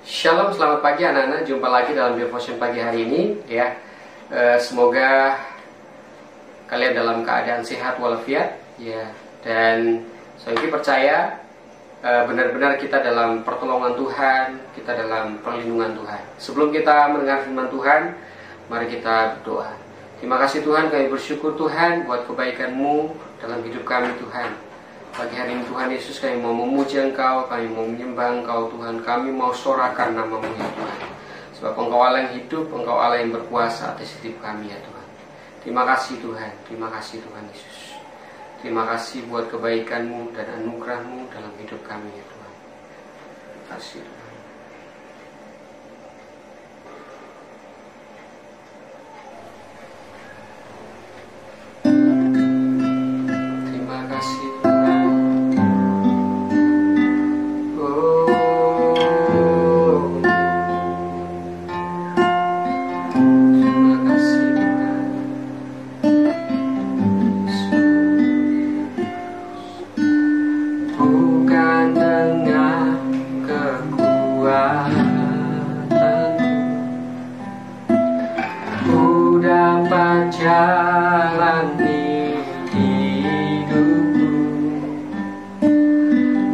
Shalom, selamat pagi anak-anak. Jumpa lagi dalam devotion pagi hari ini ya. Semoga kalian dalam keadaan sehat walafiat ya. Dan saya percaya benar-benar kita dalam pertolongan Tuhan, kita dalam perlindungan Tuhan. Sebelum kita mendengar firman Tuhan, mari kita berdoa. Terima kasih Tuhan, kami bersyukur Tuhan buat kebaikan-Mu dalam hidup kami Tuhan. Pagi hari ini Tuhan Yesus, kami mau memuji Engkau, kami mau menyembah Engkau Tuhan, kami mau sorakan nama-Mu ya Tuhan. Sebab Engkau Allah yang hidup, Engkau Allah yang berkuasa atas hidup kami ya Tuhan. Terima kasih Tuhan, terima kasih Tuhan Yesus. Terima kasih buat kebaikan-Mu dan anugerah-Mu dalam hidup kami ya Tuhan. Terima kasih Tuhan. Jalani hidupku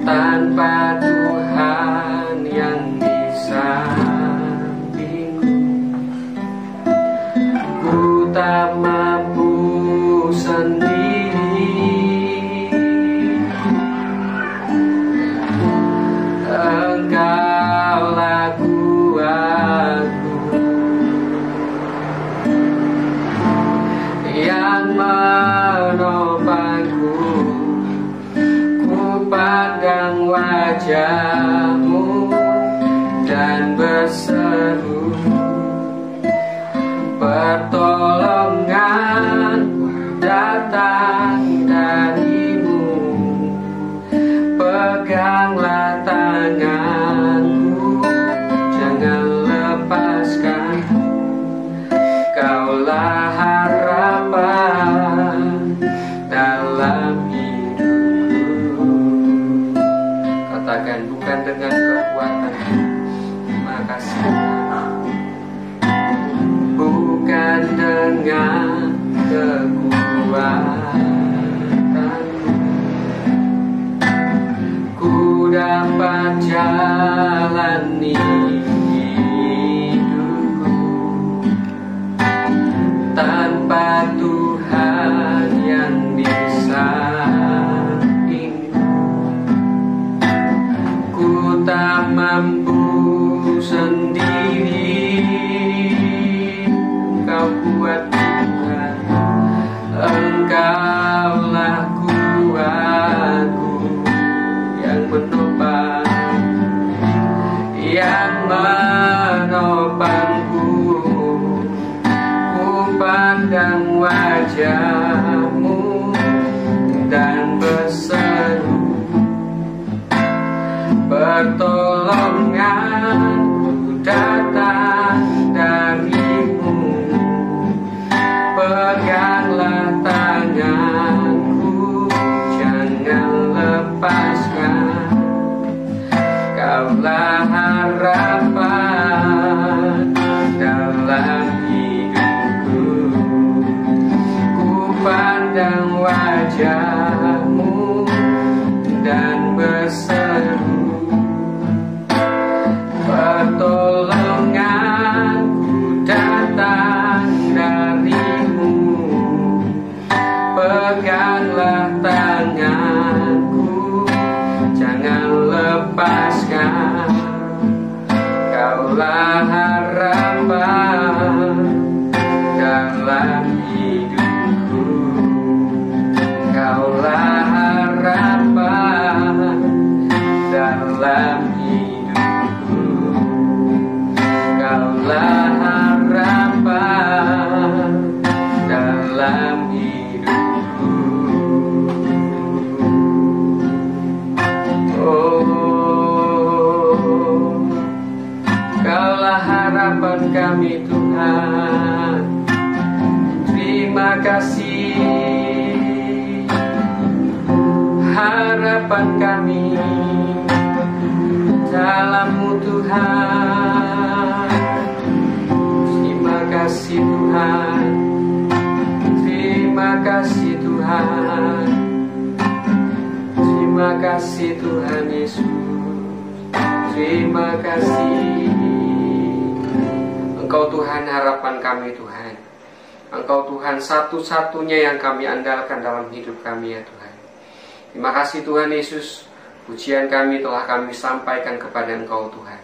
tanpa Tuhan yang di sampingku. Ku tak mampu sendiri, Engkaulah kuatku yang menopangku. Ku pandang wajah-Mu dan berseru, pertolongan datang dari-Mu. Peganglah tanganku, jangan lepaskan. Kaulah harapan dalam hidupku. Katakan, bukan dengan kekuatan. Terima kasih. Bukan dengan kekuatan ku dapat jalani tanpa Tuhan yang di sampingku. Ku tak mampu sendiri, Engkau kuat Tuhan, Engkaulah kuatku yang menopang, yang menopangku. Pandang wajah-Mu dan berseru, pertolonganku datang dari-Mu. Peganglah tanganku, jangan lepaskan. Kaulah harapan dalam pandang wajah-Mu dan berseru, pertolonganku datang dari-Mu. Peganglah tanganku, jangan lepaskan. Kaulah harapan dalam Kaulah harapan dalam hidupku. Kaulah harapan dalam hidupku. Oh, Kaulah harapan kami Tuhan. Terima kasih harapan kami dalam-Mu Tuhan. Engkau Tuhan harapan kami Tuhan. Engkau Tuhan satu-satunya yang kami andalkan dalam hidup kami ya Tuhan. Terima kasih Tuhan Yesus. Pujian kami telah kami sampaikan kepada Engkau Tuhan.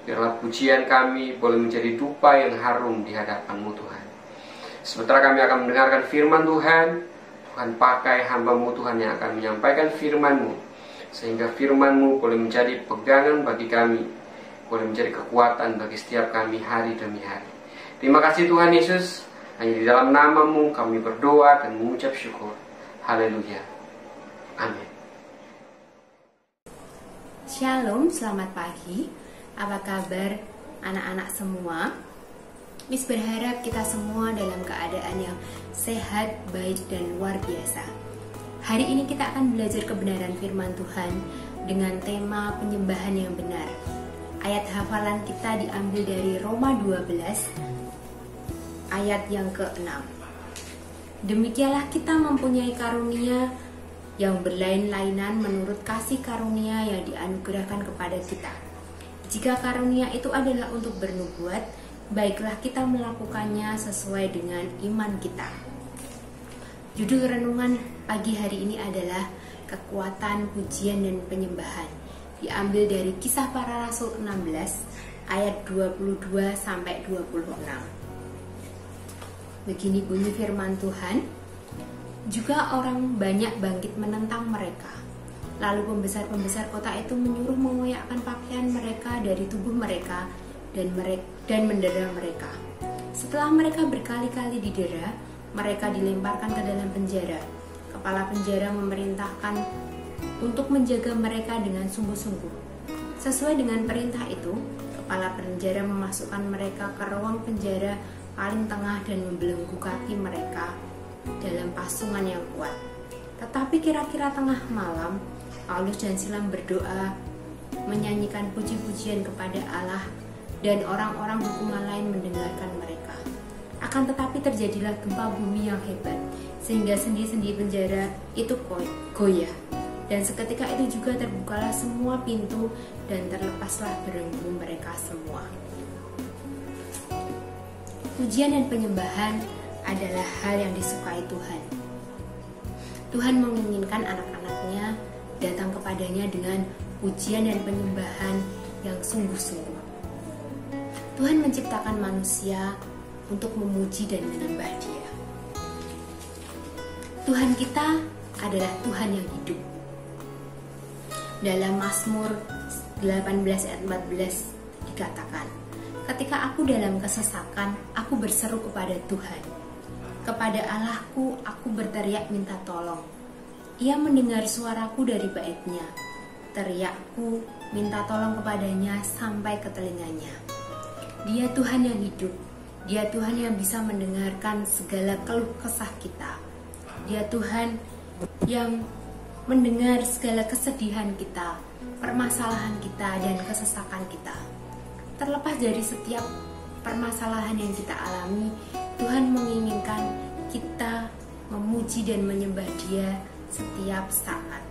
Biarlah pujian kami boleh menjadi dupa yang harum di hadapan-Mu Tuhan. Sementara kami akan mendengarkan firman Tuhan, Tuhan pakai hamba-Mu Tuhan yang akan menyampaikan firman-Mu, sehingga firman-Mu boleh menjadi pegangan bagi kami, boleh menjadi kekuatan bagi setiap kami hari demi hari. Terima kasih Tuhan Yesus. Hanya di dalam nama-Mu kami berdoa dan mengucap syukur. Haleluya. Amin. Shalom, selamat pagi. Apa kabar anak-anak semua? Miss berharap kita semua dalam keadaan yang sehat, baik, dan luar biasa. Hari ini kita akan belajar kebenaran firman Tuhan dengan tema penyembahan yang benar. Ayat hafalan kita diambil dari Roma 12 ayat yang ke-6. Demikianlah kita mempunyai karunia yang berlain-lainan menurut kasih karunia yang dianugerahkan kepada kita. Jika karunia itu adalah untuk bernubuat, baiklah kita melakukannya sesuai dengan iman kita. Judul renungan pagi hari ini adalah kekuatan, pujian, dan penyembahan. Diambil dari Kisah Para Rasul 16 ayat 22 sampai 26. Begini bunyi firman Tuhan. Juga orang banyak bangkit menentang mereka. Lalu pembesar-pembesar kota itu menyuruh mengoyakkan pakaian mereka dari tubuh mereka dan mendera mereka. Setelah mereka berkali-kali didera, mereka dilemparkan ke dalam penjara. Kepala penjara memerintahkan untuk menjaga mereka dengan sungguh-sungguh. Sesuai dengan perintah itu, kepala penjara memasukkan mereka ke ruang penjara paling tengah dan membelenggu kaki mereka dalam pasungan yang kuat. Tetapi kira-kira tengah malam, Paulus dan Silas berdoa, menyanyikan puji-pujian kepada Allah, dan orang-orang hukuman lain mendengarkan mereka. Akan tetapi terjadilah gempa bumi yang hebat, sehingga sendi-sendi penjara itu goyah. Dan seketika itu juga terbukalah semua pintu dan terlepaslah belenggu mereka semua. Pujian dan penyembahan adalah hal yang disukai Tuhan. Tuhan menginginkan anak-anaknya datang kepadanya dengan pujian dan penyembahan yang sungguh-sungguh. Tuhan menciptakan manusia untuk memuji dan menyembah Dia. Tuhan kita adalah Tuhan yang hidup. Dalam Mazmur 18 ayat 14 dikatakan, ketika aku dalam kesesakan, aku berseru kepada Tuhan. Kepada Allahku aku berteriak minta tolong. Ia mendengar suaraku dari bait-Nya. Teriakku minta tolong kepadanya sampai ke telinganya. Dia Tuhan yang hidup. Dia Tuhan yang bisa mendengarkan segala keluh kesah kita. Dia Tuhan yang mendengar segala kesedihan kita, permasalahan kita, dan kesesakan kita. Terlepas dari setiap permasalahan yang kita alami, Tuhan menginginkan kita memuji dan menyembah Dia setiap saat.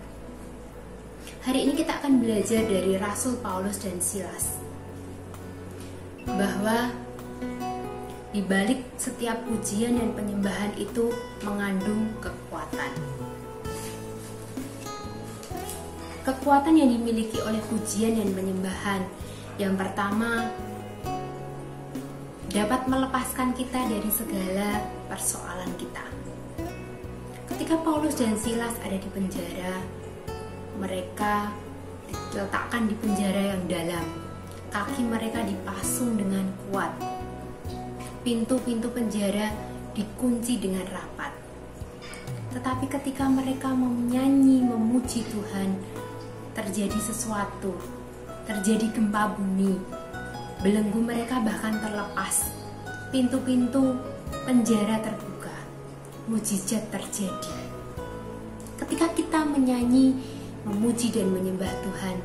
Hari ini kita akan belajar dari Rasul Paulus dan Silas, bahwa di balik setiap pujian dan penyembahan itu mengandung kekuatan. Kekuatan yang dimiliki oleh pujian dan penyembahan, yang pertama, dapat melepaskan kita dari segala persoalan kita. Ketika Paulus dan Silas ada di penjara, mereka diletakkan di penjara yang dalam. Kaki mereka dipasung dengan kuat. Pintu-pintu penjara dikunci dengan rapat. Tetapi ketika mereka menyanyi, memuji Tuhan, terjadi sesuatu. Terjadi gempa bumi. Belenggu mereka bahkan terlepas. Pintu-pintu penjara terbuka. Mujizat terjadi. Ketika kita menyanyi, memuji dan menyembah Tuhan,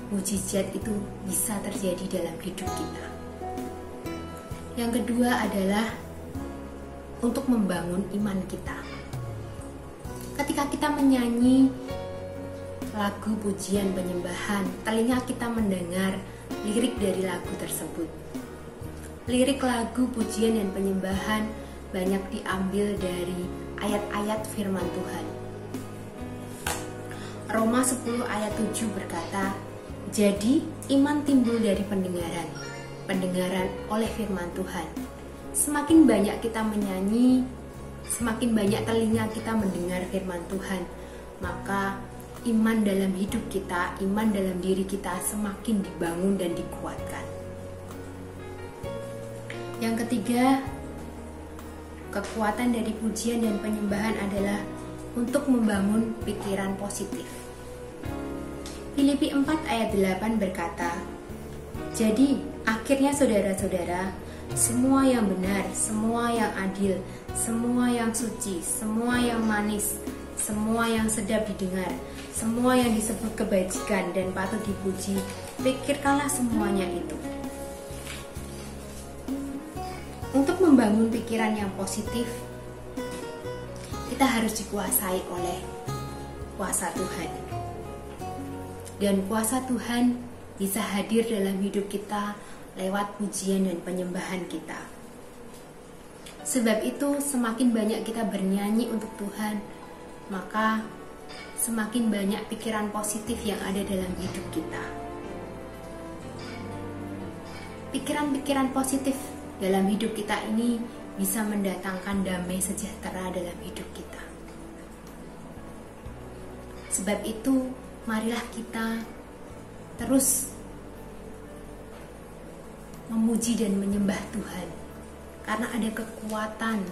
mujizat itu bisa terjadi dalam hidup kita. Yang kedua adalah untuk membangun iman kita. Ketika kita menyanyi lagu pujian penyembahan, telinga kita mendengar lirik dari lagu tersebut. lirik lagu pujian dan penyembahan banyak diambil dari ayat-ayat firman Tuhan. Roma 10 ayat 7 berkata, "Jadi iman timbul dari pendengaran, pendengaran oleh firman Tuhan." Semakin banyak kita menyanyi, semakin banyak telinga kita mendengar firman Tuhan, maka iman dalam hidup kita, iman dalam diri kita semakin dibangun dan dikuatkan. Yang ketiga, kekuatan dari pujian dan penyembahan adalah untuk membangun pikiran positif. Filipi 4 ayat 8 berkata, "Jadi akhirnya saudara-saudara, semua yang benar, semua yang adil, semua yang suci, semua yang manis, semua yang sedap didengar, semua yang disebut kebajikan dan patut dipuji, pikirkanlah semuanya itu." Untuk membangun pikiran yang positif, kita harus dikuasai oleh kuasa Tuhan. Dan kuasa Tuhan bisa hadir dalam hidup kita lewat pujian dan penyembahan kita. Sebab itu, semakin banyak kita bernyanyi untuk Tuhan, maka semakin banyak pikiran positif yang ada dalam hidup kita. Pikiran-pikiran positif dalam hidup kita ini bisa mendatangkan damai sejahtera dalam hidup kita. Sebab itu, marilah kita terus memuji dan menyembah Tuhan, karena ada kekuatan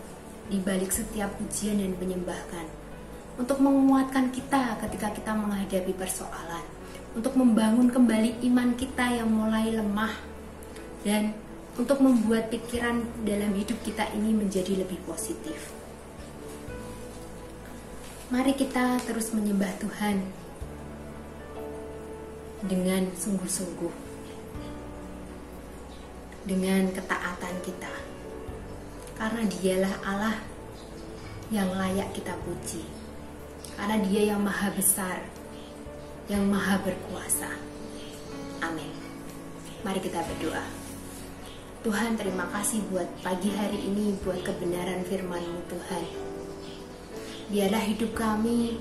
di balik setiap pujian dan penyembahan untuk menguatkan kita ketika kita menghadapi persoalan, untuk membangun kembali iman kita yang mulai lemah, dan untuk membuat pikiran dalam hidup kita ini menjadi lebih positif. Mari kita terus menyembah Tuhan dengan sungguh-sungguh, dengan ketaatan kita, karena Dialah Allah yang layak kita puji, karena Dia yang maha besar, yang maha berkuasa. Amin. Mari kita berdoa. Tuhan, terima kasih buat pagi hari ini, buat kebenaran firman-Mu Tuhan. Biarlah hidup kami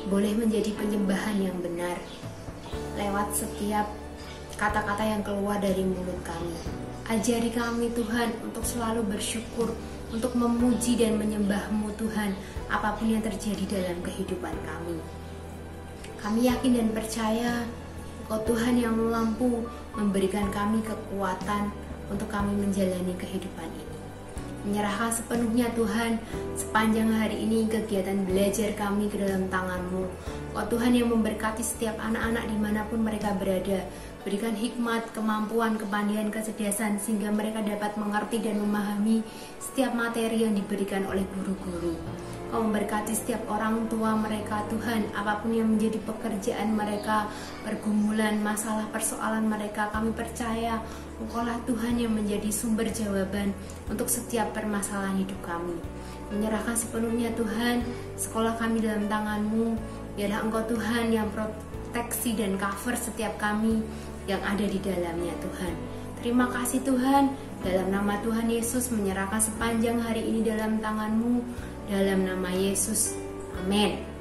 boleh menjadi penyembahan yang benar lewat setiap kata-kata yang keluar dari mulut kami. Ajari kami Tuhan untuk selalu bersyukur, untuk memuji dan menyembah-Mu Tuhan apapun yang terjadi dalam kehidupan kami. Kami yakin dan percaya Engkau Tuhan yang mampu memberikan kami kekuatan untuk kami menjalani kehidupan ini. Menyerahkan sepenuhnya Tuhan sepanjang hari ini kegiatan belajar kami ke dalam tangan-Mu. Kau Tuhan yang memberkati setiap anak-anak dimanapun mereka berada. Berikan hikmat, kemampuan, kepandaian, kecerdasan sehingga mereka dapat mengerti dan memahami setiap materi yang diberikan oleh guru-guru. Kau memberkati setiap orang tua mereka Tuhan, apapun yang menjadi pekerjaan mereka, pergumulan, masalah, persoalan mereka, kami percaya Engkaulah Tuhan yang menjadi sumber jawaban untuk setiap permasalahan hidup kami. Menyerahkan sepenuhnya Tuhan sekolah kami dalam tangan-Mu. Biarlah Engkau Tuhan yang proteksi dan cover setiap kami yang ada di dalamnya Tuhan. Terima kasih Tuhan, dalam nama Tuhan Yesus menyerahkan sepanjang hari ini dalam tangan-Mu, dalam nama Yesus. Amin.